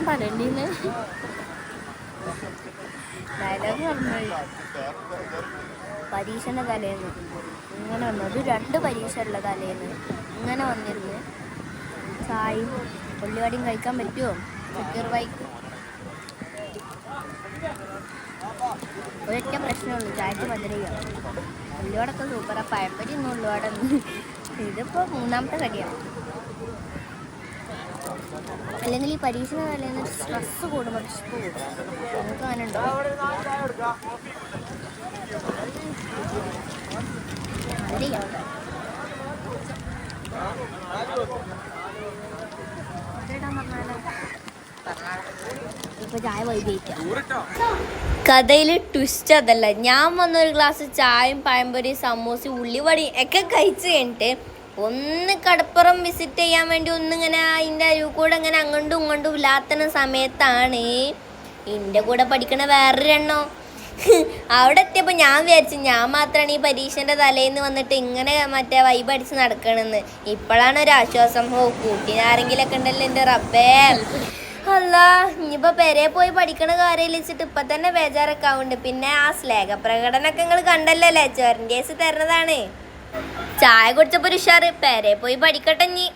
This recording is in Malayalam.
പറയണ്ടീന്ന് ഡയലോഗ് പറഞ്ഞത് പരീക്ഷൻ്റെ തലേന്ന് ഇങ്ങനെ വന്നു. അത് 2 പരീക്ഷ ഉള്ള തലേന്ന് ഇങ്ങനെ വന്നിരുന്നു. ചായയും ഉള്ളിവടയും കഴിക്കാൻ പറ്റുമോ? ചെറുവായിക്ക് ഒരൊറ്റ പ്രശ്നമുള്ളൂ, ചായക്ക് മധുരയോ. ഉള്ളിവടൊക്കെ സൂപ്പറാ. പഴംപൊരി ഒന്നും ഉള്ളിവട ഇതിപ്പോൾ 3ാമത്തെ കടിയാണ്. അല്ലെങ്കിൽ ഈ പരീക്ഷ തലേന്ന് സ്ട്രെസ് കൂടുമ്പോൾ വിശപ്പ് കൂടും. നമുക്ക് അങ്ങനെ ഉണ്ടോ? ഇപ്പൊ ചായ വൈകിട്ട് കഥയിൽ ട്വിസ്റ്റ് അതല്ല. ഞാൻ വന്നൊരു ഗ്ലാസ് ചായയും പഴംപൊരി സമൂസയും ഉള്ളിവടയും ഒക്കെ കഴിച്ച് കഴിഞ്ഞിട്ട് ഒന്ന് കടപ്പുറം വിസിറ്റ് ചെയ്യാൻ വേണ്ടി ഒന്നിങ്ങനെ അതിൻ്റെ അരിവ് കൂടെ ഇങ്ങനെ അങ്ങോട്ടും ഇങ്ങോട്ടും ഇല്ലാത്ത സമയത്താണ് എൻ്റെ കൂടെ പഠിക്കണ വേറൊരെണ്ണോ അവിടെ എത്തിയപ്പോൾ ഞാൻ വിചാരിച്ചു ഞാൻ മാത്രമാണ് ഈ പരീക്ഷൻ്റെ തലേന്ന് വന്നിട്ട് ഇങ്ങനെ മറ്റേ വൈബ് അടിച്ച് നടക്കണമെന്ന്. ഇപ്പോഴാണ് ഒരു ആശ്വാസം. കൂട്ടിനാരെങ്കിലൊക്കെ ഉണ്ടല്ലോ എൻ്റെ റബ്ബേ. അല്ല ഇനിയിപ്പോൾ പെരയെ പോയി പഠിക്കണ കാര്യം വെച്ചിട്ട് ഇപ്പം തന്നെ ബേജാറൊക്കെ ആവുന്നുണ്ട്. പിന്നെ ആ സ്ലേഹ പ്രകടനമൊക്കെ നിങ്ങൾ കണ്ടല്ലോ അല്ലേ? ചോരൻ്റെ കേസ് തരുന്നതാണ്. ചായ കുടിച്ചപ്പോൾ ഒരു ഉഷാറ്. പെരയെ പോയി പഠിക്കട്ടെ ഇനി.